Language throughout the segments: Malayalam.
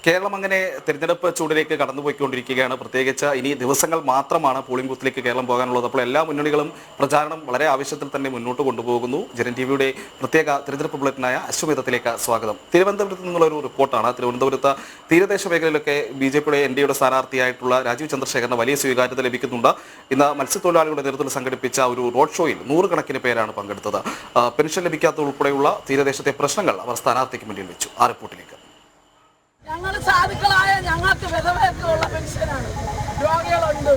കേരളം അങ്ങനെ തെരഞ്ഞെടുപ്പ് ചൂടിലേക്ക് കടന്നുപോയിക്കൊണ്ടിരിക്കുകയാണ്. പ്രത്യേകിച്ച് ഇനി ദിവസങ്ങൾ മാത്രമാണ് പോളിംഗ് ബൂത്തിലേക്ക് കേരളം പോകാനുള്ളത്. അപ്പോൾ എല്ലാ മുന്നണികളും പ്രചാരണം വളരെ ആവശ്യത്തിൽ തന്നെ മുന്നോട്ട് കൊണ്ടുപോകുന്നു. ജനൻ ടിവിയുടെ പ്രത്യേക തെരഞ്ഞെടുപ്പ് ബുള്ളറ്റിനായ അശ്വമേധത്തിലേക്ക് സ്വാഗതം. തിരുവനന്തപുരത്ത് നിന്നുള്ള ഒരു റിപ്പോർട്ടാണ്. തിരുവനന്തപുരത്ത് തീരദേശ മേഖലയിലൊക്കെ BJPയുടെ NDAയുടെ സ്ഥാനാർത്ഥിയായിട്ടുള്ള രാജീവ് ചന്ദ്രശേഖറിന് വലിയ സ്വീകാര്യത ലഭിക്കുന്നുണ്ട്. ഇന്ന് മത്സ്യത്തൊഴിലാളികളുടെ നേതൃത്വത്തിൽ സംഘടിപ്പിച്ച ഒരു റോഡ് ഷോയിൽ 100 കണക്കിന് പേരാണ് പങ്കെടുത്തത്. പെൻഷൻ ലഭിക്കാത്ത ഉൾപ്പെടെയുള്ള തീരദേശത്തെ പ്രശ്നങ്ങൾ അവർ സ്ഥാനാർത്ഥിക്ക് മുന്നിൽ വെച്ചു. ആ റിപ്പോർട്ടിലേക്ക്. ഞങ്ങൾ സാധുക്കളായ ഞങ്ങൾക്ക് വിധവയൊക്കെയുള്ള പെൻഷനാണ്. രോഗികളുണ്ട്,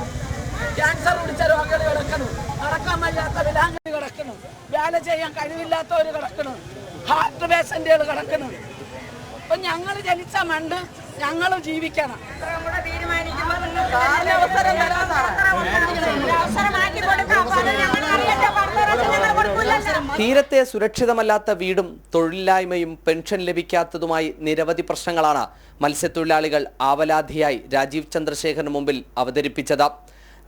ക്യാൻസർ പിടിച്ച രോഗികൾ കിടക്കണം, നടക്കാൻ വയ്യാത്ത വിലാംഗികൾ കിടക്കണം, വേല ചെയ്യാൻ കഴിവില്ലാത്തവർ കിടക്കണം, ഹാർട്ട് പേഷ്യന്റുകൾ കിടക്കണം. അപ്പൊ ഞങ്ങൾ ജനിച്ച മണ്ട് ഞങ്ങൾ ജീവിക്കണം. തീരത്തെ സുരക്ഷിതമല്ലാത്ത വീടും തൊഴിലില്ലായ്മയും പെൻഷൻ ലഭിക്കാത്തതുമായി നിരവധി പ്രശ്നങ്ങളാണ് മത്സ്യത്തൊഴിലാളികൾ ആവലാധിയായി രാജീവ് ചന്ദ്രശേഖറിന് മുമ്പിൽ അവതരിപ്പിച്ചത്.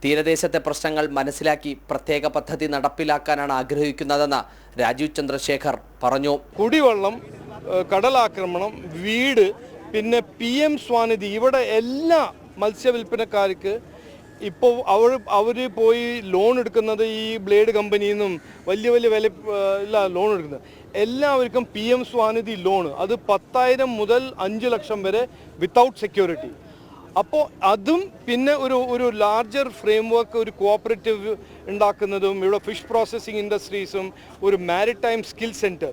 തീരദേശത്തെ പ്രശ്നങ്ങൾ മനസ്സിലാക്കി പ്രത്യേക പദ്ധതി നടപ്പിലാക്കാനാണ് ആഗ്രഹിക്കുന്നതെന്ന് രാജീവ് ചന്ദ്രശേഖർ പറഞ്ഞു. കുടിവെള്ളം, കടലാക്രമണം, വീട്, പിന്നെ PM സ്വാനിധി, ഇവിടെ എല്ലാ മത്സ്യവില്പനക്കാർക്ക് ഇപ്പോൾ അവർ പോയി ലോൺ എടുക്കുന്നത് ഈ ബ്ലേഡ് കമ്പനിയിൽ നിന്നും വലിയ വില ലോൺ എടുക്കുന്നത്. എല്ലാവർക്കും PM സ്വാനിധി ലോൺ, അത് 10,000 മുതൽ 5 ലക്ഷം വരെ വിത്തൗട്ട് സെക്യൂരിറ്റി. അപ്പോൾ അതും പിന്നെ ഒരു ലാർജർ ഫ്രെയിംവർക്ക്, ഒരു കോഓപ്പറേറ്റീവ് ഉണ്ടാക്കുന്നതും, ഇവിടെ ഫിഷ് പ്രോസസ്സിംഗ് ഇൻഡസ്ട്രീസും, ഒരു മാരിടൈം സ്കിൽ സെൻറ്റർ,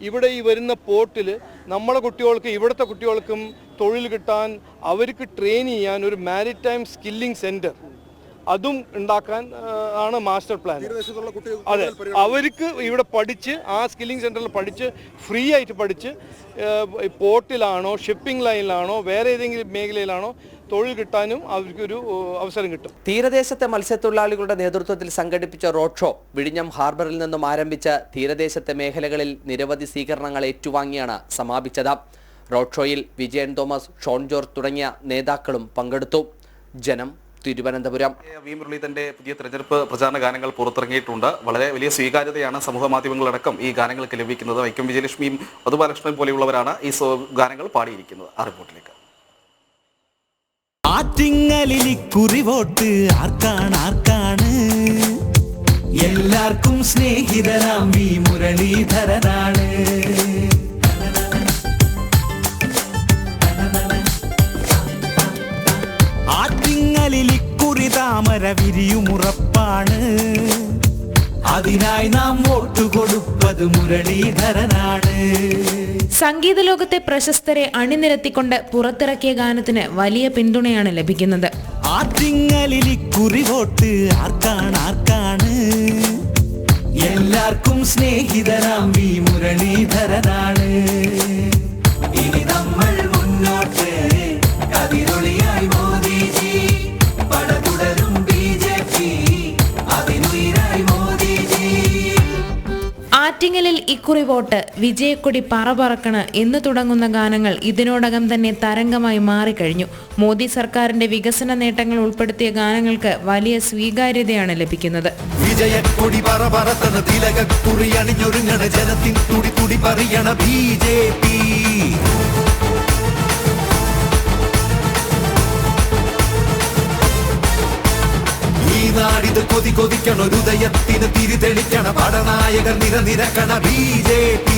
ഇവിടെ ഈ വരുന്ന പോർട്ടിൽ നമ്മളെ കുട്ടികൾക്ക്, ഇവിടുത്തെ കുട്ടികൾക്കും തൊഴിൽ കിട്ടാൻ, അവർക്ക് ട്രെയിൻ ചെയ്യാൻ ഒരു മാരിടൈം സ്കില്ലിംഗ് സെൻറ്റർ അതും ഉണ്ടാക്കാൻ ആണ് മാസ്റ്റർ പ്ലാൻ. അതെ, അവർക്ക് ഇവിടെ പഠിച്ച് ആ സ്കില്ലിംഗ് സെൻറ്ററിൽ പഠിച്ച് ഫ്രീ ആയിട്ട് പഠിച്ച് പോർട്ടിലാണോ ഷിപ്പിംഗ് ലൈനിലാണോ വേറെ ഏതെങ്കിലും മേഖലയിലാണോ തൊഴിൽ കിട്ടാനും അവർക്കൊരു അവസരം കിട്ടും. തീരദേശത്തെ മത്സ്യത്തൊഴിലാളികളുടെ നേതൃത്വത്തിൽ സംഘടിപ്പിച്ച റോഡ് ഷോ വിഴിഞ്ഞം ഹാർബറിൽ നിന്നും ആരംഭിച്ച തീരദേശത്തെ മേഖലകളിൽ നിരവധി സ്വീകരണങ്ങൾ ഏറ്റുവാങ്ങിയാണ് സമാപിച്ചത്. റോഡ് ഷോയിൽ വിജയൻ തോമസ്, ഷോൺ ജോർജ് തുടങ്ങിയ നേതാക്കളും പങ്കെടുത്തു. ജനം, തിരുവനന്തപുരം. വി മുരളീധരന്റെ പുതിയ തെരഞ്ഞെടുപ്പ് പ്രചാരണ ഗാനങ്ങൾ പുറത്തിറങ്ങിയിട്ടുണ്ട്. വളരെ വലിയ സ്വീകാര്യതയാണ് സമൂഹ മാധ്യമങ്ങളടക്കം ഈ ഗാനങ്ങൾക്ക് ലഭിക്കുന്നത്. വൈക്കം വിജയലക്ഷ്മിയും മധുബാലകൃഷ്ണൻ പോലെയുള്ളവരാണ് ഈ ഗാനങ്ങൾ പാടിയിരിക്കുന്നത്. ആ റിപ്പോർട്ടിലേക്ക്. ആറ്റിങ്ങലിക്കുറി വോട്ട് ആർക്കാണ്? എല്ലാവർക്കും സ്നേഹിതനാം വി മുരളീധരനാണ്. ആറ്റിങ്ങലിക്കുറി താമര വിരിയുമുറപ്പാണ്. അതിനായി നാം വോട്ട് കൊടുപ്പത് മുരളീധരനാണ്. സംഗീത ലോകത്തെ പ്രശസ്തരെ അണിനിരത്തിക്കൊണ്ട് പുറത്തിറക്കിയ ഗാനത്തിന് വലിയ പിന്തുണയാണ് ലഭിക്കുന്നത്. ആറ്റിങ്ങലിക്കുറി വോട്ട് ആർക്കാണ്? എല്ലാവർക്കും സ്നേഹിതനാം വി മുരളീധരനാണ്. ഇനി നമ്മൾ മുന്നോട്ട് കതിരൊളിയായി മോദിജി, പടതുടരും BJP, അതിനുയിരായി മോദിജി. ആറ്റിങ്ങലിൽ ഇക്കുറി വോട്ട്, വിജയക്കൊടി പറപറക്കണ് എന്ന് തുടങ്ങുന്ന ഗാനങ്ങൾ ഇതിനോടകം തന്നെ തരംഗമായി മാറിക്കഴിഞ്ഞു. മോദി സർക്കാരിന്റെ വികസന നേട്ടങ്ങൾ ഉൾപ്പെടുത്തിയ ഗാനങ്ങൾക്ക് വലിയ സ്വീകാര്യതയാണ് ലഭിക്കുന്നത്. വിജയക്കൊടി പറപറക്കണ, തിലകക്കുറി അണിഞ്ഞൊരുങ്ങണ, ജനത്തിൻ തുടി തുടി പറയണ BJP. നാടിത് കൊതിക്കണ, ഹൃദയത്തിന് തിരിതെളിക്കണ, പടനായകർ നിരനിരക്കണ BJP.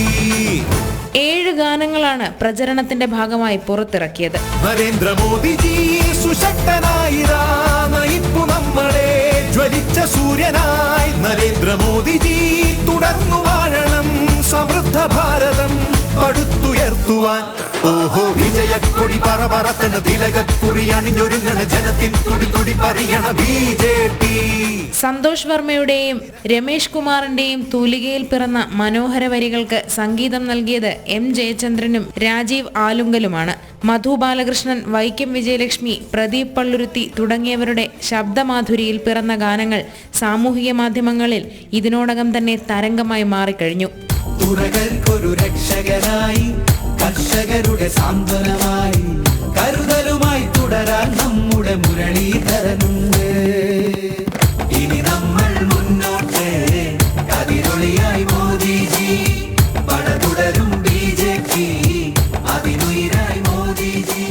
7 ഗാനങ്ങളാണ് പ്രചരണത്തിന്റെ ഭാഗമായി പുറത്തിറക്കിയത്. നരേന്ദ്രമോദിജി സുശക്തനായി നയിപ്പു നമ്മളെ, ജ്വലിച്ച സൂര്യനായി നരേന്ദ്രമോദിജി തുടർന്നു വാഴണം, സമൃദ്ധ ഭാരതം പടുത്തുയർത്തുവാൻ. ഓഹോ, വിജയക്കൊടി പറപറക്കണ, തിലകക്കുറി അണിഞ്ഞൊരുങ്ങണ, ജനത്തിൻ തുടി തുടി പറയണ BJP. സന്തോഷ് വർമ്മയുടെയും രമേഷ് കുമാറിന്റെയും തൂലികയിൽ പിറന്ന മനോഹര വരികൾക്ക് സംഗീതം നൽകിയത് M ജയചന്ദ്രനും രാജീവ് ആലുങ്കലുമാണ്. മധു ബാലകൃഷ്ണൻ, വൈക്കം വിജയലക്ഷ്മി, പ്രദീപ് പള്ളുരുത്തി തുടങ്ങിയവരുടെ ശബ്ദമാധുരിയിൽ പിറന്ന ഗാനങ്ങൾ സാമൂഹിക മാധ്യമങ്ങളിൽ ഇതിനോടകം തന്നെ തരംഗമായി മാറിക്കഴിഞ്ഞു. തുറകൾക്കൊരു രക്ഷകനായി, കർഷകരുടെ സാന്ത്വനമായി, കരുതലുമായി തുടരാൻ നമ്മുടെ മുരളീധരനുണ്ട്. ഇനി നമ്മൾ മുന്നോട്ട് കതിരൊളിയായി മോദിജി, പടതുടരും BJP, അതിനുയിരായി മോദിജി.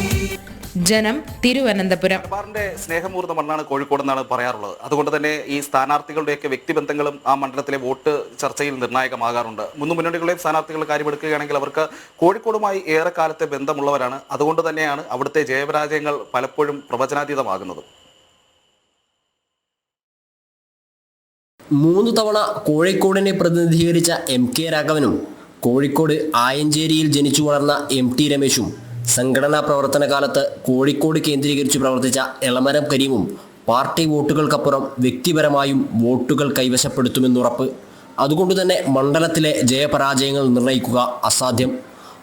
ജനം, തിരുവനന്തപുരം. മലബാറിന്റെ സ്നേഹമൂർന്ന മണ്ണാണ് കോഴിക്കോട് എന്നാണ് പറയാറുള്ളത്. അതുകൊണ്ട് തന്നെ ഈ സ്ഥാനാർത്ഥികളുടെയൊക്കെ വ്യക്തിബന്ധങ്ങളും ആ മണ്ഡലത്തിലെ വോട്ട് ചർച്ചയിൽ നിർണായകമാകാറുണ്ട്. മുന്നണികളുടെയും സ്ഥാനാർത്ഥികളുടെ കാര്യമെടുക്കുകയാണെങ്കിൽ അവർക്ക് കോഴിക്കോടുമായി ഏറെ കാലത്തെ ബന്ധമുള്ളവരാണ്. അതുകൊണ്ട് തന്നെയാണ് അവിടുത്തെ ജയപരാജയങ്ങൾ പലപ്പോഴും പ്രവചനാതീതമാകുന്നത്. 3 തവണ കോഴിക്കോടിനെ പ്രതിനിധീകരിച്ച MK രാഘവനും കോഴിക്കോട് ആയഞ്ചേരിയിൽ ജനിച്ചു വളർന്ന MT രമേശും സംഘടനാ പ്രവർത്തന കാലത്ത് കോഴിക്കോട് കേന്ദ്രീകരിച്ച് പ്രവർത്തിച്ച എളമരം കരീമും പാർട്ടി വോട്ടുകൾക്കപ്പുറം വ്യക്തിപരമായും വോട്ടുകൾ കൈവശപ്പെടുത്തുമെന്നുറപ്പ്. അതുകൊണ്ടുതന്നെ മണ്ഡലത്തിലെ ജയപരാജയങ്ങൾ നിർണ്ണയിക്കുക അസാധ്യം.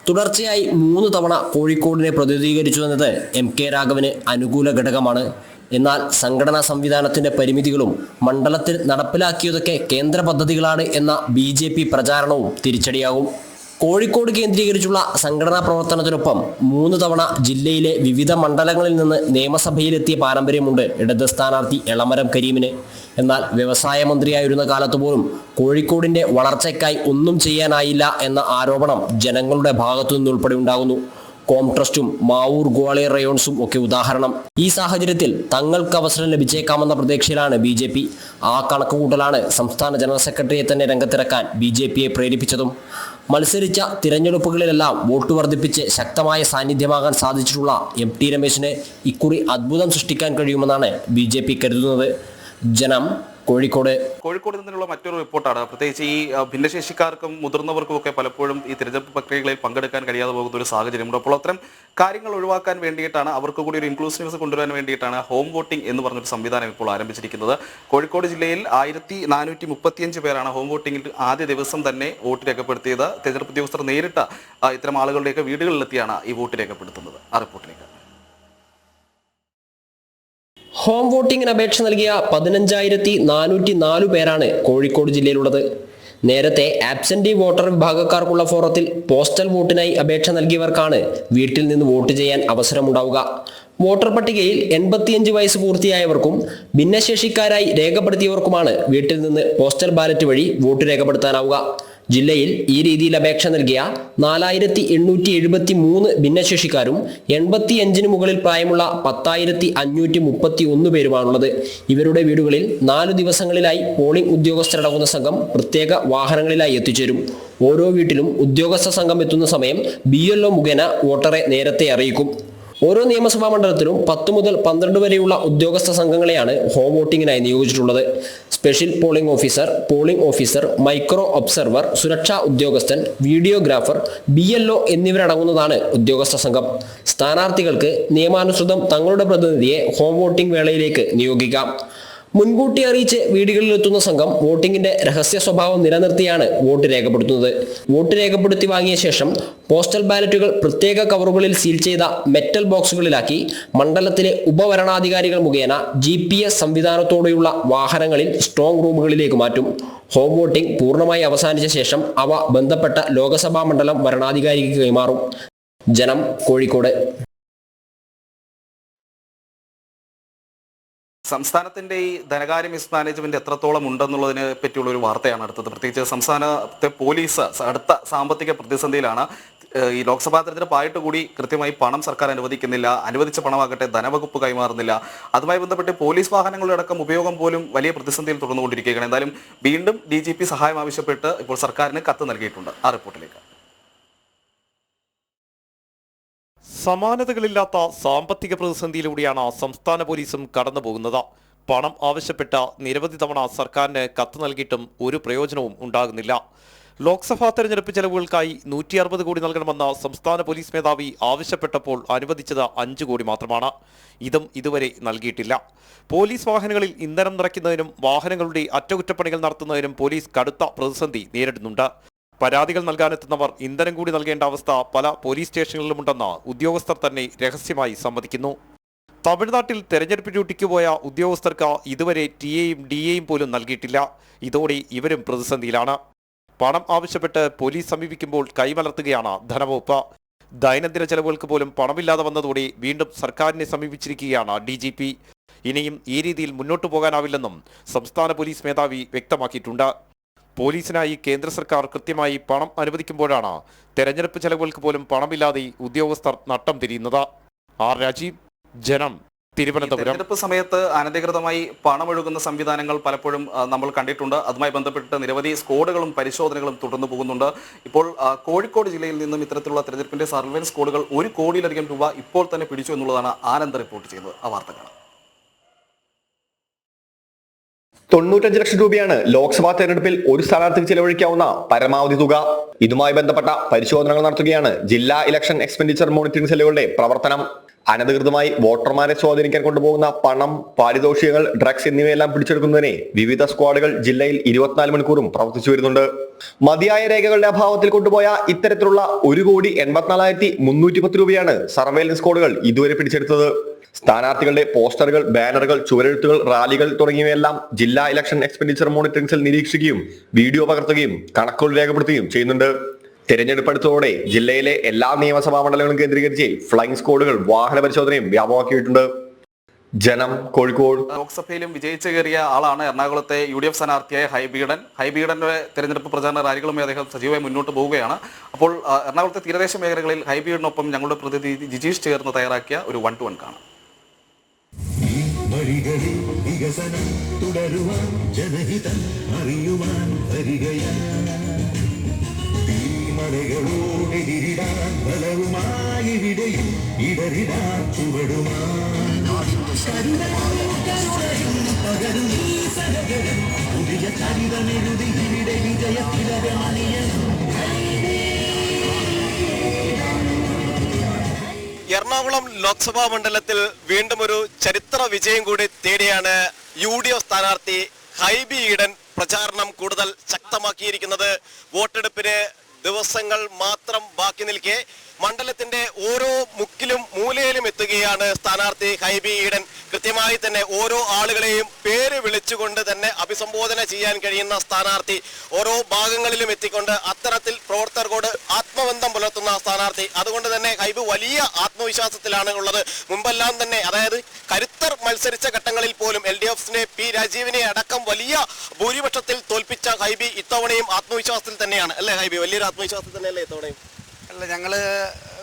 തുടർച്ചയായി 3 തവണ കോഴിക്കോടിനെ പ്രതിനിധീകരിച്ചു എന്നത് MK രാഘവന് അനുകൂല ഘടകമാണ്. എന്നാൽ സംഘടനാ സംവിധാനത്തിന്റെ പരിമിതികളും മണ്ഡലത്തിൽ നടപ്പിലാക്കിയതൊക്കെ കേന്ദ്ര പദ്ധതികളാണ് എന്ന BJP പ്രചാരണവും തിരിച്ചടിയാകും. കോഴിക്കോട് കേന്ദ്രീകരിച്ചുള്ള സംഘടനാ പ്രവർത്തനത്തിനൊപ്പം 3 തവണ ജില്ലയിലെ വിവിധ മണ്ഡലങ്ങളിൽ നിന്ന് നിയമസഭയിലെത്തിയ പാരമ്പര്യമുണ്ട് ഇടത് സ്ഥാനാർത്ഥി എളമരം കരീമിന്. എന്നാൽ വ്യവസായ മന്ത്രിയായിരുന്ന കാലത്ത് പോലും കോഴിക്കോടിന്റെ വളർച്ചയ്ക്കായി ഒന്നും ചെയ്യാനായില്ല എന്ന ആരോപണം ജനങ്ങളുടെ ഭാഗത്തു നിന്നുൾപ്പെടെ ഉണ്ടാകുന്നു. കോംട്രസ്റ്റും മാവൂർ ഗ്വാളിയർ റയോൺസും ഒക്കെ ഉദാഹരണം. ഈ സാഹചര്യത്തിൽ തങ്ങൾക്ക് അവസരം ലഭിച്ചേക്കാമെന്ന പ്രതീക്ഷയിലാണ് BJP. ആ കണക്കുകൂട്ടലാണ് സംസ്ഥാന ജനറൽ സെക്രട്ടറിയെ തന്നെ രംഗത്തിറക്കാൻ BJPയെ പ്രേരിപ്പിച്ചതും. മത്സരിച്ച തിരഞ്ഞെടുപ്പുകളിലെല്ലാം വോട്ട് വർദ്ധിപ്പിച്ച് ശക്തമായ സാന്നിധ്യമാകാൻ സാധിച്ചിട്ടുള്ള MT രമേശിന് ഇക്കുറി അത്ഭുതം സൃഷ്ടിക്കാൻ കഴിയുമെന്നാണ് BJP കരുതുന്നത്. ജനം, കോഴിക്കോട്. കോഴിക്കോട് നിന്നുള്ള മറ്റൊരു റിപ്പോർട്ടാണ്. പ്രത്യേകിച്ച് ഈ ഭിന്നശേഷിക്കാർക്കും മുതിർന്നവർക്കും ഒക്കെ പലപ്പോഴും ഈ തിരഞ്ഞെടുപ്പ് പ്രക്രിയകളിൽ പങ്കെടുക്കാൻ കഴിയാതെ പോകുന്ന ഒരു സാഹചര്യമുണ്ട്. അപ്പോൾ അത്തരം കാര്യങ്ങൾ ഒഴിവാക്കാൻ വേണ്ടിയിട്ടാണ്, അവർക്ക് കൂടി ഒരു ഇൻക്ലൂസീവ്നെസ് കൊണ്ടുവരാൻ വേണ്ടിയിട്ടാണ് ഹോം വോട്ടിംഗ് എന്ന് പറഞ്ഞൊരു സംവിധാനം ഇപ്പോൾ ആരംഭിച്ചിരിക്കുന്നത്. കോഴിക്കോട് ജില്ലയിൽ 1435 പേരാണ് ഹോം വോട്ടിംഗിൽ ആദ്യ ദിവസം തന്നെ വോട്ട് രേഖപ്പെടുത്തിയത്. തിരഞ്ഞെടുപ്പ് ഉദ്യോഗസ്ഥർ നേരിട്ട് ഇത്തരം ആളുകളുടെയൊക്കെ വീടുകളിലെത്തിയാണ് ഈ വോട്ട് രേഖപ്പെടുത്തുന്നത്. ആ റിപ്പോർട്ടിലേക്ക്. ഹോം വോട്ടിങ്ങിന് അപേക്ഷ നൽകിയ 15,404 പേരാണ് കോഴിക്കോട് ജില്ലയിലുള്ളത്. നേരത്തെ ആബ്സെന്റി വോട്ടർ വിഭാഗക്കാർക്കുള്ള ഫോറത്തിൽ പോസ്റ്റൽ വോട്ടിനായി അപേക്ഷ നൽകിയവർക്കാണ് വീട്ടിൽ നിന്ന് വോട്ട് ചെയ്യാൻ അവസരമുണ്ടാവുക. വോട്ടർ പട്ടികയിൽ 85 വയസ്സ് പൂർത്തിയായവർക്കും ഭിന്നശേഷിക്കാരായി രേഖപ്പെടുത്തിയവർക്കുമാണ് വീട്ടിൽ നിന്ന് പോസ്റ്റൽ ബാലറ്റ് വഴി വോട്ട് രേഖപ്പെടുത്താനാവുക. ജില്ലയിൽ ഈ രീതിയിൽ അപേക്ഷ നൽകിയ 4,873 ഭിന്നശേഷിക്കാരും 85-ന് മുകളിൽ പ്രായമുള്ള 10,531 പേരുമാണുള്ളത്. ഇവരുടെ വീടുകളിൽ 4 ദിവസങ്ങളിലായി പോളിംഗ് ഉദ്യോഗസ്ഥരടങ്ങുന്ന സംഘം പ്രത്യേക വാഹനങ്ങളിലായി എത്തിച്ചേരും. ഓരോ വീട്ടിലും ഉദ്യോഗസ്ഥ സംഘം എത്തുന്ന സമയം BLO മുഖേന വോട്ടറെ നേരത്തെ അറിയിക്കും. ഓരോ നിയമസഭാ മണ്ഡലത്തിലും 10 മുതൽ 12 വരെയുള്ള ഉദ്യോഗസ്ഥ സംഘങ്ങളെയാണ് ഹോം വോട്ടിങ്ങിനായി നിയോഗിച്ചിട്ടുള്ളത്. Special polling officer, micro observer, സുരക്ഷാ ഉദ്യോഗസ്ഥൻ, വീഡിയോഗ്രാഫർ, BLO എന്നിവരടങ്ങുന്നതാണ് ഉദ്യോഗസ്ഥ സംഘം. സ്ഥാനാർത്ഥികൾക്ക് നിയമാനുസൃതം തങ്ങളുടെ പ്രതിനിധിയെ ഹോം വോട്ടിംഗ് വേളയിലേക്ക് നിയോഗിക്കാം. മുൻകൂട്ടി അറിയിച്ച് വീടുകളിലെത്തുന്ന സംഘം വോട്ടിങ്ങിന്റെ രഹസ്യ സ്വഭാവം നിലനിർത്തിയാണ് വോട്ട് രേഖപ്പെടുത്തുന്നത്. വോട്ട് രേഖപ്പെടുത്തി വാങ്ങിയ ശേഷം പോസ്റ്റൽ ബാലറ്റുകൾ പ്രത്യേക കവറുകളിൽ സീൽ ചെയ്ത മെറ്റൽ ബോക്സുകളിലാക്കി മണ്ഡലത്തിലെ ഉപവരണാധികാരികൾ മുഖേന GPS സംവിധാനത്തോടെയുള്ള വാഹനങ്ങളിൽ സ്ട്രോങ് റൂമുകളിലേക്ക് മാറ്റും. ഹോം വോട്ടിംഗ് പൂർണ്ണമായി അവസാനിച്ച ശേഷം അവ ബന്ധപ്പെട്ട ലോക്സഭാ മണ്ഡലം വരണാധികാരിക്ക് കൈമാറും. ജനം, കോഴിക്കോട്. സംസ്ഥാനത്തിന്റെ ഈ ധനകാര്യ മിസ്മാനേജ്മെന്റ് എത്രത്തോളം ഉണ്ടെന്നുള്ളതിനെ പറ്റിയുള്ള ഒരു വാർത്തയാണ് അടുത്തത്. പ്രത്യേകിച്ച് സംസ്ഥാനത്തെ പോലീസ് അടുത്ത സാമ്പത്തിക പ്രതിസന്ധിയിലാണ്. ഈ ലോക്സഭാ തെരഞ്ഞെടുപ്പായിട്ട് കൂടി കൃത്യമായി പണം സർക്കാർ അനുവദിക്കുന്നില്ല. അനുവദിച്ച പണമാകട്ടെ ധനവകുപ്പ് കൈമാറുന്നില്ല. അതുമായി ബന്ധപ്പെട്ട് പോലീസ് വാഹനങ്ങളുടെ അടക്കം ഉപയോഗം പോലും വലിയ പ്രതിസന്ധിയിൽ തുടർന്നുകൊണ്ടിരിക്കുകയാണ്. എന്തായാലും വീണ്ടും DGP സഹായം ആവശ്യപ്പെട്ട് ഇപ്പോൾ സർക്കാരിന് കത്ത് നൽകിയിട്ടുണ്ട്. ആ റിപ്പോർട്ടിലേക്ക്. സമാനതകളില്ലാത്ത സാമ്പത്തിക പ്രതിസന്ധിയിലൂടെയാണ് സംസ്ഥാന പോലീസും കടന്നുപോകുന്നത്. പണം ആവശ്യപ്പെട്ട നിരവധി തവണ സർക്കാരിന് കത്ത് നൽകിയിട്ടും ഒരു പ്രയോജനവും ഉണ്ടാകുന്നില്ല. ലോക്സഭാ തെരഞ്ഞെടുപ്പ് ചെലവുകൾക്കായി 160 കോടി നൽകണമെന്ന് സംസ്ഥാന പോലീസ് മേധാവി ആവശ്യപ്പെട്ടപ്പോൾ അനുവദിച്ചത് 5 കോടി മാത്രമാണ്. ഇതും ഇതുവരെ നൽകിയിട്ടില്ല. പോലീസ് വാഹനങ്ങളിൽ ഇന്ധനം നിറയ്ക്കുന്നതിനും വാഹനങ്ങളുടെ അറ്റകുറ്റപ്പണികൾ നടത്തുന്നതിനും പോലീസ് കടുത്ത പ്രതിസന്ധി നേരിടുന്നുണ്ട്. പരാതികൾ നൽകാനെത്തുന്നവർ ഇന്ധനം കൂടി നൽകേണ്ട അവസ്ഥ പല പോലീസ് സ്റ്റേഷനുകളിലുമുണ്ടെന്ന് ഉദ്യോഗസ്ഥർ തന്നെ രഹസ്യമായി സമ്മതിക്കുന്നു. തമിഴ്നാട്ടിൽ തെരഞ്ഞെടുപ്പ് ഡ്യൂട്ടിക്ക് പോയ ഉദ്യോഗസ്ഥർക്ക് ഇതുവരെ TA-യും DA-യും പോലും നൽകിയിട്ടില്ല. ഇതോടെ ഇവരും പ്രതിസന്ധിയിലാണ്. പണം ആവശ്യപ്പെട്ട് പോലീസ് സമീപിക്കുമ്പോൾ കൈമലർത്തുകയാണ് ധനവകുപ്പ്. ദൈനംദിന ചെലവുകൾക്ക് പോലും പണമില്ലാതെ വന്നതോടെ വീണ്ടും സർക്കാരിനെ സമീപിച്ചിരിക്കുകയാണ് DGP. ഇനിയും ഈ രീതിയിൽ മുന്നോട്ടു പോകാനാവില്ലെന്നും സംസ്ഥാന പോലീസ് മേധാവി വ്യക്തമാക്കിയിട്ടുണ്ട്. പോലീസിനായി കേന്ദ്ര സർക്കാർ കൃത്യമായി പണം അനുവദിക്കുമ്പോഴാണ് തെരഞ്ഞെടുപ്പ് ചെലവുകൾക്ക് പോലും പണമില്ലാതെ ഉദ്യോഗസ്ഥർ നട്ടം തിരിയുന്നത്. ആർ രാജീവ്, ജനം, തിരുവനന്തപുരം. തെരഞ്ഞെടുപ്പ് സമയത്ത് അനധികൃതമായി പണമൊഴുകുന്ന സംവിധാനങ്ങൾ പലപ്പോഴും നമ്മൾ കണ്ടിട്ടുണ്ട്. അതുമായി ബന്ധപ്പെട്ട് നിരവധി സ്ക്വാഡുകളും പരിശോധനകളും തുടർന്നു പോകുന്നുണ്ട്. ഇപ്പോൾ കോഴിക്കോട് ജില്ലയിൽ നിന്നും ഇത്തരത്തിലുള്ള തെരഞ്ഞെടുപ്പിന്റെ സർവൈലൻസ് സ്ക്വാഡുകൾ 1 കോടിയിലധികം രൂപ ഇപ്പോൾ തന്നെ പിടിച്ചു എന്നുള്ളതാണ് ആനന്ദ് റിപ്പോർട്ട് ചെയ്യുന്നത്. ആ വാർത്തകൾ 95 ലക്ഷം രൂപയാണ് ലോക്സഭാ തെരഞ്ഞെടുപ്പിൽ ഒരു സ്ഥാനാർത്ഥിക്ക് ചെലവഴിക്കാവുന്ന പരമാവധി തുക. ഇതുമായി ബന്ധപ്പെട്ട പരിശോധനകൾ നടത്തുകയാണ് ജില്ലാ ഇലക്ഷൻ എക്സ്പെൻഡിച്ചർ മോണിറ്ററിംഗ് സെല്ലുകളുടെ പ്രവർത്തനം. അനധികൃതമായി വോട്ടർമാരെ സ്വാധീനിക്കാൻ കൊണ്ടുപോകുന്ന പണം, പാരിതോഷികങ്ങൾ, ഡ്രഗ്സ് എന്നിവയെല്ലാം പിടിച്ചെടുക്കുന്നതിന് വിവിധ സ്ക്വാഡുകൾ ജില്ലയിൽ 24 മണിക്കൂറും പ്രവർത്തിച്ചു വരുന്നുണ്ട്. മതിയായ രേഖകളുടെ അഭാവത്തിൽ കൊണ്ടുപോയ ഇത്തരത്തിലുള്ള 1,84,310 രൂപയാണ് സർവൈലൻസ് സ്ക്വാഡുകൾ ഇതുവരെ പിടിച്ചെടുത്തത്. സ്ഥാനാർത്ഥികളുടെ പോസ്റ്ററുകൾ, ബാനറുകൾ, ചുവരെഴുത്തുകൾ, റാലികൾ തുടങ്ങിയവയെല്ലാം ജില്ലാ ഇലക്ഷൻ എക്സ്പെൻഡിച്ചർ മോണിറ്ററിംഗ് സെൽ നിരീക്ഷിക്കുകയും വീഡിയോ പകർത്തുകയും കണക്കുകൾ രേഖപ്പെടുത്തുകയും ചെയ്യുന്നുണ്ട്. തെരഞ്ഞെടുപ്പ് അടുത്തതോടെ ജില്ലയിലെ എല്ലാ നിയമസഭാ മണ്ഡലങ്ങളും കേന്ദ്രീകരിച്ച് ഫ്ലൈയിംഗ് സ്ക്വാഡുകൾ വാഹന പരിശോധനയും വ്യാപകമാക്കിയിട്ടുണ്ട്. ജനം, കോഴിക്കോട്. ലോക്സഭയിലും വിജയിച്ചു കയറിയ ആളാണ് എറണാകുളത്തെ UDF സ്ഥാനാർത്ഥിയായ ഹൈബീഡൻ. ഹൈബീഡന്റെ തെരഞ്ഞെടുപ്പ് പ്രചാരണ റാലികളുമായി അദ്ദേഹം സജീവമായി മുന്നോട്ട് പോവുകയാണ്. അപ്പോൾ എറണാകുളത്തെ തീരദേശ മേഖലകളിൽ ഹൈബീഡിനൊപ്പം ഞങ്ങളുടെ പ്രതിനിധി ജിജീഷ് ചേർന്ന് തയ്യാറാക്കിയ ഒരു 1-to-1 കാണാം. വികസനം തുടരുവാൻ, ജനഹിതം അറിയുവാൻ മലകളോടെതിരിടാൻ ബലവുമായി വിടയും ഇടറിടാൻ ചുവടുമാൻ പകരും ഈ സഹകരം പുതിയ ചരിതമെഴുതി ഇവിടെ വിജയത്തിലകമണിയൻ. എറണാകുളം ലോക്സഭാ മണ്ഡലത്തിൽ വീണ്ടും ഒരു ചരിത്ര വിജയം കൂടി തേടിയാണ് UDF സ്ഥാനാർത്ഥി ഹൈബി ഈഡൻ പ്രചാരണം കൂടുതൽ ശക്തമാക്കിയിരിക്കുന്നത്. വോട്ടെടുപ്പിന് ദിവസങ്ങൾ മാത്രം ബാക്കി നിൽക്കെ മണ്ഡലത്തിന്റെ ഓരോ മുക്കിലും മൂലയിലും എത്തുകയാണ് സ്ഥാനാർത്ഥി ഹൈബി ഈഡൻ. കൃത്യമായി തന്നെ ഓരോ ആളുകളെയും പേര് വിളിച്ചുകൊണ്ട് തന്നെ അഭിസംബോധന ചെയ്യാൻ കഴിയുന്ന സ്ഥാനാർത്ഥി, ഓരോ ഭാഗങ്ങളിലും എത്തിക്കൊണ്ട് അത്തരത്തിൽ പ്രവർത്തകരോട് ആത്മബന്ധം പുലർത്തുന്ന സ്ഥാനാർത്ഥി. അതുകൊണ്ട് തന്നെ ഹൈബി വലിയ ആത്മവിശ്വാസത്തിലാണ് ഉള്ളത്. മുമ്പെല്ലാം തന്നെ, അതായത് കരുത്തർ മത്സരിച്ച ഘട്ടങ്ങളിൽ പോലും LDFിനെ P രാജീവിനെ അടക്കം വലിയ ഭൂരിപക്ഷത്തിൽ തോൽപ്പിച്ച ഹൈബി ഇത്തവണയും ആത്മവിശ്വാസത്തിൽ തന്നെയാണ് അല്ലേ ഹൈബി? വലിയൊരു ആത്മവിശ്വാസത്തിൽ തന്നെയല്ലേ ഇത്തവണയും? അല്ല, ഞങ്ങള്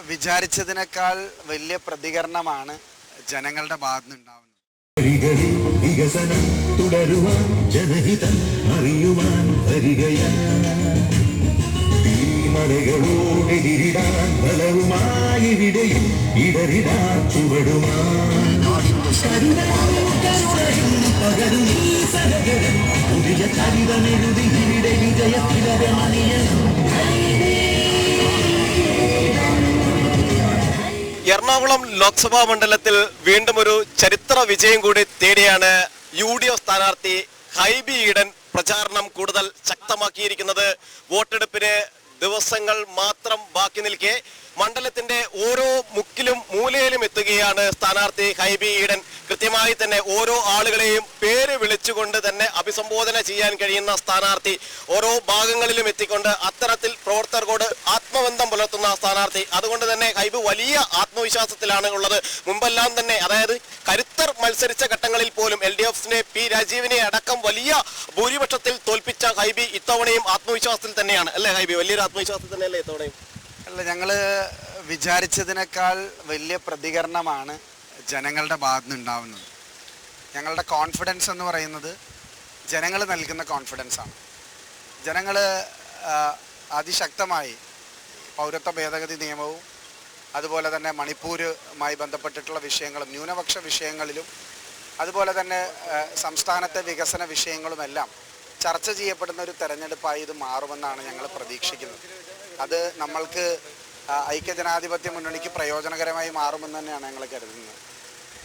വിചാരിച്ചതിനേക്കാൾ വലിയ പ്രതികരണമാണ് ജനങ്ങളുടെ ഭാഗത്തുനിന്നുണ്ടാവുന്നത്. വികസനം തുടരുവാൻ, ജനഹിതം അറിയുവാൻ മലകളോടെതിരിടാൻ ബലവുമായി വിടയും ഇടറിടാൻ ചുവടുമാൻ പകരും ഈ സഹകരം പുതിയ ചരിതമെഴുതി ഇവിടെ വിജയത്തിലകമണിയൻ. എറണാകുളം ലോക്സഭാ മണ്ഡലത്തിൽ വീണ്ടും ഒരു ചരിത്ര വിജയം കൂടി തേടിയാണ് UDF സ്ഥാനാർത്ഥി ഹൈബി ഈഡൻ പ്രചാരണം കൂടുതൽ ശക്തമാക്കിയിരിക്കുന്നത്. വോട്ടെടുപ്പിന് ദിവസങ്ങൾ മാത്രം ബാക്കി നിൽക്കെ മണ്ഡലത്തിന്റെ ഓരോ മുക്കിലും മൂലയിലും എത്തുകയാണ് സ്ഥാനാർത്ഥി ഹൈബി ഈഡൻ. കൃത്യമായി തന്നെ ഓരോ ആളുകളെയും പേര് വിളിച്ചുകൊണ്ട് തന്നെ അഭിസംബോധന ചെയ്യാൻ കഴിയുന്ന സ്ഥാനാർത്ഥി, ഓരോ ഭാഗങ്ങളിലും എത്തിക്കൊണ്ട് അത്തരത്തിൽ പ്രവർത്തകരോട് ആത്മബന്ധം പുലർത്തുന്ന സ്ഥാനാർത്ഥി. അതുകൊണ്ട് തന്നെ ഹൈബി വലിയ ആത്മവിശ്വാസത്തിലാണ് ഉള്ളത്. മുമ്പെല്ലാം തന്നെ, അതായത് കരുത്തർ മത്സരിച്ച ഘട്ടങ്ങളിൽ പോലും LDFിനെ P രാജീവിനെ അടക്കം വലിയ ഭൂരിപക്ഷത്തിൽ തോൽപ്പിച്ച ഹൈബി ഇത്തവണയും ആത്മവിശ്വാസത്തിൽ തന്നെയാണ് അല്ലേ ഹൈബി? വലിയൊരു ആത്മവിശ്വാസത്തിൽ തന്നെയല്ലേ ഇത്തവണയും? അല്ല, ഞങ്ങള് വിചാരിച്ചതിനേക്കാൾ വലിയ പ്രതികരണമാണ് ജനങ്ങളുടെ ഭാഗത്തുനിന്നുണ്ടാവുന്നത്. ഞങ്ങളുടെ കോൺഫിഡൻസ് എന്ന് പറയുന്നത് ജനങ്ങൾ നൽകുന്ന കോൺഫിഡൻസാണ്. ജനങ്ങൾ അതിശക്തമായി പൗരത്വ ഭേദഗതി നിയമവും അതുപോലെ തന്നെ മണിപ്പൂരുമായി ബന്ധപ്പെട്ടിട്ടുള്ള വിഷയങ്ങളും ന്യൂനപക്ഷ വിഷയങ്ങളിലും അതുപോലെ തന്നെ സംസ്ഥാനത്തെ വികസന വിഷയങ്ങളുമെല്ലാം ചർച്ച ചെയ്യപ്പെടുന്ന ഒരു തെരഞ്ഞെടുപ്പായി ഇത് മാറുമെന്നാണ് ഞങ്ങൾ പ്രതീക്ഷിക്കുന്നത്. അത് നമ്മൾക്ക് ഐക്യജനാധിപത്യ മുന്നണിക്ക് പ്രയോജനകരമായി മാറുമെന്ന് തന്നെയാണ് ഞങ്ങൾ കരുതുന്നത്.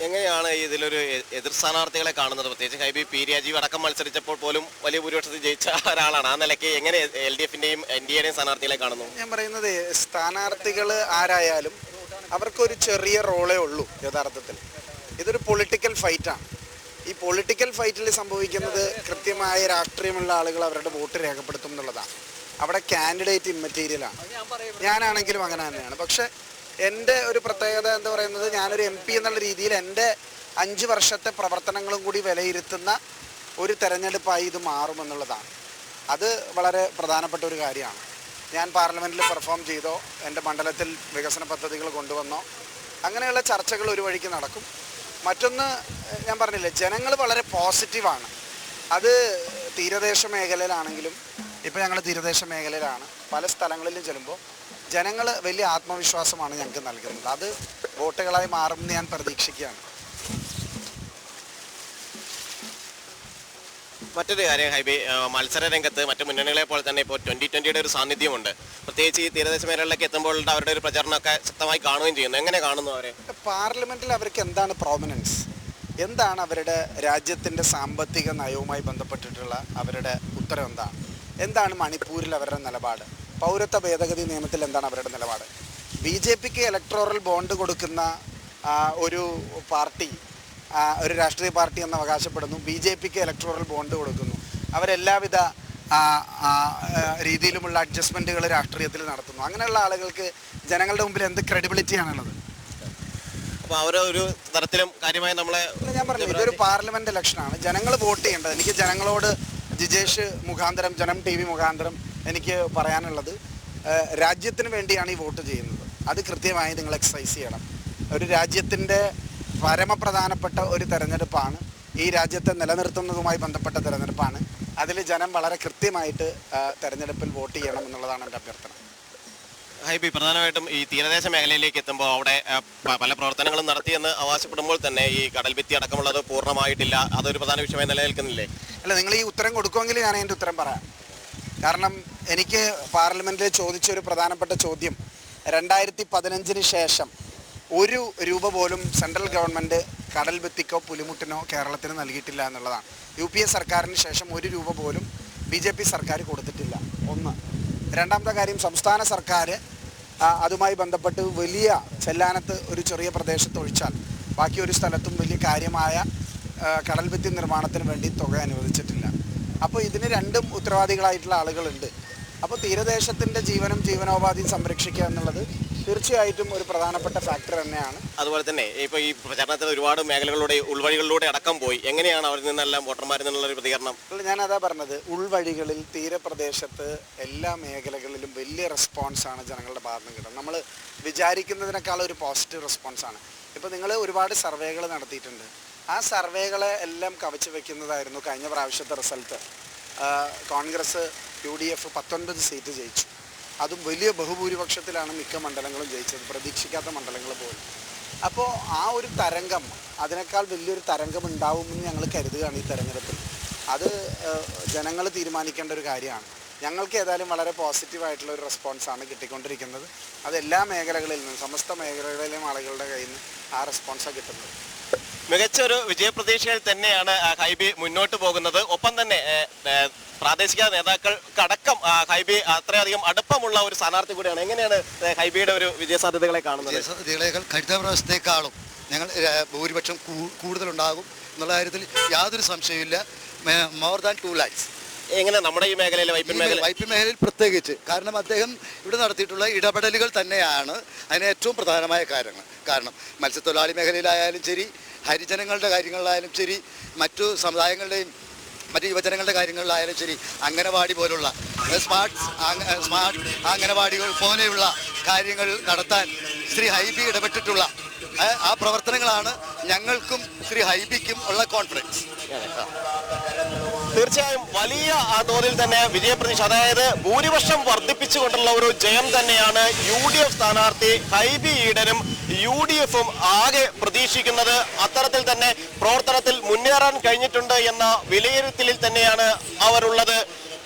എങ്ങനെയാണ് ഇതിലൊരു എതിർ സ്ഥാനാർത്ഥികളെ കാണുന്നത്? പ്രത്യേകിച്ച് ഹൈബി P രാജീവ് അടക്കം മത്സരിച്ചപ്പോൾ പോലും വലിയ ഭൂരിപക്ഷത്തിൽ ജയിച്ച ഒരാളാണ്. ആ നിലയ്ക്ക് എങ്ങനെ LDFിന്റെയും NDAയുടെയും സ്ഥാനാർത്ഥികളെ കാണുന്നു? ഞാൻ പറയുന്നത്, സ്ഥാനാർത്ഥികൾ ആരായാലും അവർക്കൊരു ചെറിയ റോളേ ഉള്ളൂ. യഥാർത്ഥത്തിൽ ഇതൊരു പൊളിറ്റിക്കൽ ഫൈറ്റാണ്. ഈ പൊളിറ്റിക്കൽ ഫൈറ്റിൽ സംഭവിക്കുന്നത് കൃത്യമായ രാഷ്ട്രീയമുള്ള ആളുകൾ അവരുടെ വോട്ട് രേഖപ്പെടുത്തും എന്നുള്ളതാണ്. അവിടെ കാൻഡിഡേറ്റ് ഇമ്മെറ്റീരിയലാണ്. ഞാനാണെങ്കിലും അങ്ങനെ തന്നെയാണ്. പക്ഷെ എൻ്റെ ഒരു പ്രത്യേകത എന്ന് പറയുന്നത്, ഞാനൊരു MP എന്നുള്ള രീതിയിൽ എൻ്റെ 5 വർഷത്തെ പ്രവർത്തനങ്ങളും കൂടി വിലയിരുത്തുന്ന ഒരു തെരഞ്ഞെടുപ്പായി ഇത് മാറുമെന്നുള്ളതാണ്. അത് വളരെ പ്രധാനപ്പെട്ട ഒരു കാര്യമാണ്. ഞാൻ പാർലമെൻറ്റിൽ പെർഫോം ചെയ്തോ, എൻ്റെ മണ്ഡലത്തിൽ വികസന പദ്ധതികൾ കൊണ്ടുവന്നോ, അങ്ങനെയുള്ള ചർച്ചകൾ ഒരു വഴിക്ക് നടക്കും. മറ്റൊന്ന് ഞാൻ പറഞ്ഞില്ലേ, ജനങ്ങൾ വളരെ പോസിറ്റീവാണ്. അത് തീരദേശ മേഖലയിലാണെങ്കിലും, ഇപ്പോൾ ഞങ്ങൾ തീരദേശ മേഖലയിലാണ്, പല സ്ഥലങ്ങളിലും ചെല്ലുമ്പോൾ ജനങ്ങൾ വലിയ ആത്മവിശ്വാസമാണ് ഞങ്ങൾക്ക് നൽകുന്നത്. അത് വോട്ടുകളായി മാറുമെന്ന് ഞാൻ പ്രതീക്ഷിക്കുകയാണ്. മറ്റൊരു കാര്യം ഹൈബി, മത്സര രംഗത്ത് മറ്റു മുന്നണികളെ പോലെ തന്നെ ഇപ്പോൾ 2020 ഒരു സാന്നിധ്യമുണ്ട്. പ്രത്യേകിച്ച് ഈ തീരദേശ മേഖലകളിലേക്ക് എത്തുമ്പോൾ അവരുടെ ഒരു പ്രചാരണമൊക്കെ ശക്തമായി കാണുകയും ചെയ്യുന്നു. എങ്ങനെ കാണുന്നു അവരെ? പാർലമെൻറ്റിൽ അവർക്ക് എന്താണ് പ്രോമിനൻസ്, എന്താണ് അവരുടെ രാജ്യത്തിൻ്റെ സാമ്പത്തിക നയവുമായി ബന്ധപ്പെട്ടിട്ടുള്ള അവരുടെ ഉത്തരം എന്താണ് മണിപ്പൂരിൽ അവരുടെ നിലപാട്, പൗരത്വ ഭേദഗതി നിയമത്തിൽ എന്താണ് അവരുടെ നിലപാട്? BJPക്ക് ഇലക്ടോറൽ ബോണ്ട് കൊടുക്കുന്ന ഒരു പാർട്ടി, ഒരു രാഷ്ട്രീയ പാർട്ടി എന്ന് അവകാശപ്പെടുന്നു. BJPക്ക് ഇലക്ടോറൽ ബോണ്ട് കൊടുക്കുന്നു. അവരെല്ലാവിധ രീതിയിലുമുള്ള അഡ്ജസ്റ്റ്മെൻറ്റുകൾ രാഷ്ട്രീയത്തിൽ നടത്തുന്നു. അങ്ങനെയുള്ള ആളുകൾക്ക് ജനങ്ങളുടെ മുമ്പിൽ എന്ത് ക്രെഡിബിലിറ്റിയാണുള്ളത്? അപ്പോൾ ഒരു തരത്തിലും കാര്യമായി നമ്മളെ ഞാൻ പറഞ്ഞു, ഇതൊരു പാർലമെൻറ്റ് ഇലക്ഷനാണ്, ജനങ്ങൾ വോട്ട് ചെയ്യേണ്ടത്. എനിക്ക് ജനങ്ങളോട് ജിജേഷ് മുഖാന്തരം, ജനം TV മുഖാന്തരം എനിക്ക് പറയാനുള്ളത്, രാജ്യത്തിന് വേണ്ടിയാണ് ഈ വോട്ട് ചെയ്യുന്നത്. അത് കൃത്യമായി നിങ്ങൾ എക്സസൈസ് ചെയ്യണം. ഒരു രാജ്യത്തിൻ്റെ പരമപ്രധാനപ്പെട്ട ഒരു തെരഞ്ഞെടുപ്പാണ്, ഈ രാജ്യത്തെ നിലനിർത്തുന്നതുമായി ബന്ധപ്പെട്ട തെരഞ്ഞെടുപ്പാണ്. അതിൽ ജനം വളരെ കൃത്യമായിട്ട് തെരഞ്ഞെടുപ്പിൽ വോട്ട് ചെയ്യണം എന്നുള്ളതാണ് എൻ്റെ അഭ്യർത്ഥന. ഹൈബി, പ്രധാനമായിട്ടും ഈ തീരദേശ മേഖലയിലേക്ക് എത്തുമ്പോൾ അവിടെ പല പ്രവർത്തനങ്ങളും നടത്തിയെന്ന് അവകാശപ്പെടുമ്പോൾ തന്നെ ഈ കടൽ ഭിത്തി അടക്കമുള്ളത് പൂർണ്ണമായിട്ടില്ല. അതൊരു പ്രധാന വിഷയമായി നിലനിൽക്കുന്നില്ലേ? അല്ല, നിങ്ങൾ ഈ ഉത്തരം കൊടുക്കുമെങ്കിൽ ഞാൻ അതിൻ്റെ ഉത്തരം പറയാം. കാരണം എനിക്ക് പാർലമെൻറ്റിൽ ചോദിച്ചൊരു പ്രധാനപ്പെട്ട ചോദ്യം, 2015 ശേഷം 1 രൂപ പോലും സെൻട്രൽ ഗവൺമെൻറ് കടൽ ഭിത്തിക്കോ പുലിമുട്ടിനോ കേരളത്തിന് നൽകിയിട്ടില്ല എന്നുള്ളതാണ്. UPA സർക്കാരിന് ശേഷം 1 രൂപ പോലും BJP സർക്കാർ കൊടുത്തിട്ടില്ല. ഒന്ന്. രണ്ടാമത്തെ കാര്യം, സംസ്ഥാന സർക്കാർ അതുമായി ബന്ധപ്പെട്ട് വലിയ ചെല്ലാനത്ത് ഒരു ചെറിയ പ്രദേശത്ത് ഒഴിച്ചാൽ ബാക്കി ഒരു സ്ഥലത്തും വലിയ കാര്യമായ കടൽ ഭിത്തി നിർമ്മാണത്തിന് വേണ്ടി തുക അനുവദിച്ചിട്ടില്ല. അപ്പോൾ ഇതിന് രണ്ടും ഉത്തരവാദികളായിട്ടുള്ള ആളുകളുണ്ട്. അപ്പോൾ തീരദേശത്തിൻ്റെ ജീവനോപാധിയും സംരക്ഷിക്കുക എന്നുള്ളത് തീർച്ചയായിട്ടും ഒരു പ്രധാനപ്പെട്ട ഫാക്ടർ തന്നെയാണ്. അതുപോലെ തന്നെ ഇപ്പോൾ ഈ പ്രചാരണത്തിൽ ഒരുപാട് മേഖലകളിലൂടെ, ഉൾവഴികളിലൂടെ അടക്കം പോയി. എങ്ങനെയാണ് അവരിൽ നിന്നെല്ലാം വോട്ടർമാരിൽ നിന്നുള്ളൊരു പ്രതികരണം? ഞാനതാ പറഞ്ഞത്, ഉൾവഴികളിൽ, തീരപ്രദേശത്ത്, എല്ലാ മേഖലകളിലും വലിയ റെസ്പോൺസാണ് ജനങ്ങളുടെ ഭാഗത്ത് നിന്ന് കിട്ടുന്നത്. നമ്മൾ വിചാരിക്കുന്നതിനേക്കാൾ ഒരു പോസിറ്റീവ് റെസ്പോൺസാണ്. ഇപ്പോൾ നിങ്ങൾ ഒരുപാട് സർവേകൾ നടത്തിയിട്ടുണ്ട്. ആ സർവേകളെ എല്ലാം കവച്ചു വയ്ക്കുന്നതായിരുന്നു കഴിഞ്ഞ പ്രാവശ്യത്തെ റിസൾട്ട്. കോൺഗ്രസ് UDF 19 സീറ്റ് ജയിച്ചു. അതും വലിയ ബഹുഭൂരിപക്ഷത്തിലാണ് മിക്ക മണ്ഡലങ്ങളും ജയിച്ചത്, പ്രതീക്ഷിക്കാത്ത മണ്ഡലങ്ങൾ പോലും. അപ്പോൾ ആ ഒരു തരംഗം, അതിനേക്കാൾ വലിയൊരു തരംഗം ഉണ്ടാവുമെന്ന് ഞങ്ങൾ കരുതുകയാണ് ഈ തെരഞ്ഞെടുപ്പിൽ. അത് ജനങ്ങൾ തീരുമാനിക്കേണ്ട ഒരു കാര്യമാണ്. ഞങ്ങൾക്ക് ഏതായാലും വളരെ പോസിറ്റീവായിട്ടുള്ള ഒരു റെസ്പോൺസാണ് കിട്ടിക്കൊണ്ടിരിക്കുന്നത്. അത് എല്ലാ മേഖലകളിൽ നിന്നും, സമസ്ത മേഖലകളിലെയും ആളുകളുടെ കയ്യിൽ നിന്ന് ആ റെസ്പോൺസാണ് കിട്ടുന്നത്. മികച്ചൊരു വിജയപ്രതീക്ഷയിൽ തന്നെയാണ് ഹൈബി മുന്നോട്ട് പോകുന്നത്. ഒപ്പം തന്നെ പ്രാദേശിക നേതാക്കൾക്കടക്കം ഹൈബി അത്രയധികം അടുപ്പമുള്ള ഒരു സ്ഥാനാർത്ഥി കൂടിയാണ്. എങ്ങനെയാണ് ഹൈബിയുടെ ഒരു വിജയസാധ്യതകളെ കാണുന്നത്? വിജയസാധ്യതകളേക്കാൾ കഴിഞ്ഞ പ്രാവശ്യത്തേക്കാളും ഞങ്ങൾ ഭൂരിപക്ഷം കൂടുതലുണ്ടാകും എന്നുള്ള കാര്യത്തിൽ യാതൊരു സംശയമില്ല. More than 2 lakhs. എങ്ങനെ നമ്മുടെ ഈ മേഖലയിൽ, വൈപ്പിൻ മേഖലയിൽ പ്രത്യേകിച്ച്, കാരണം അദ്ദേഹം ഇവിടെ നടത്തിയിട്ടുള്ള ഇടപെടലുകൾ തന്നെയാണ് അതിന് ഏറ്റവും പ്രധാനമായ കാരണം മത്സ്യത്തൊഴിലാളി മേഖലയിലായാലും ശരി, ഹരിജനങ്ങളുടെ കാര്യങ്ങളിലായാലും ശരി, മറ്റു സമുദായങ്ങളുടെയും മറ്റ് യുവജനങ്ങളുടെ കാര്യങ്ങളിലായാലും ശരി, അംഗനവാടി പോലുള്ള സ്മാർട്ട് അംഗനവാടികൾ പോലെയുള്ള കാര്യങ്ങൾ നടത്താൻ ശ്രീ ഹൈബി ഇടപെട്ടിട്ടുള്ള ആ പ്രവർത്തനങ്ങളാണ് ഞങ്ങൾക്കും ശ്രീ ഹൈബിക്കും ഉള്ള കോൺഫിഡൻസ്. തീർച്ചയായും വലിയ തോതിൽ തന്നെ വിജയപ്രതീക്ഷ, അതായത് ഭൂരിപക്ഷം വർദ്ധിപ്പിച്ചുകൊണ്ടുള്ള ഒരു ജയം തന്നെയാണ് UDF സ്ഥാനാർത്ഥി ഹൈബി ഈഡനും UDFും ആകെ പ്രതീക്ഷിക്കുന്നത്. അത്തരത്തിൽ തന്നെ പ്രവർത്തനത്തിൽ മുന്നേറാൻ കഴിഞ്ഞിട്ടുണ്ട് എന്ന വിലയിരുത്തലിൽ തന്നെയാണ് അവരുള്ളത്.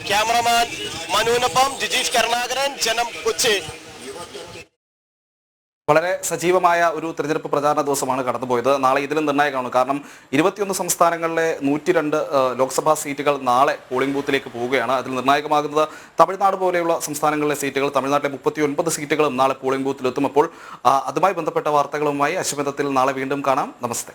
ക്യാമറമാൻ മനുവിനൊപ്പം ജിജീഷ് കരുണാകരൻ, ജനം, കൊച്ചി. വളരെ സജീവമായ ഒരു തെരഞ്ഞെടുപ്പ് പ്രചാരണ ദിവസമാണ് കടന്നുപോയത്. നാളെ ഇതിലും നിർണായകമാണ്. കാരണം 21 സംസ്ഥാനങ്ങളിലെ 102 ലോക്സഭാ സീറ്റുകൾ നാളെ പോളിംഗ് ബൂത്തിലേക്ക് പോവുകയാണ്. അതിൽ നിർണായകമാകുന്നത് തമിഴ്നാട് പോലെയുള്ള സംസ്ഥാനങ്ങളിലെ സീറ്റുകൾ. തമിഴ്നാട്ടിലെ 39 സീറ്റുകളും നാളെ പോളിംഗ് ബൂത്തിലെത്തും. അപ്പോൾ അതുമായി ബന്ധപ്പെട്ട വാർത്തകളുമായി അശ്വമേധത്തിൽ നാളെ വീണ്ടും കാണാം. നമസ്തേ.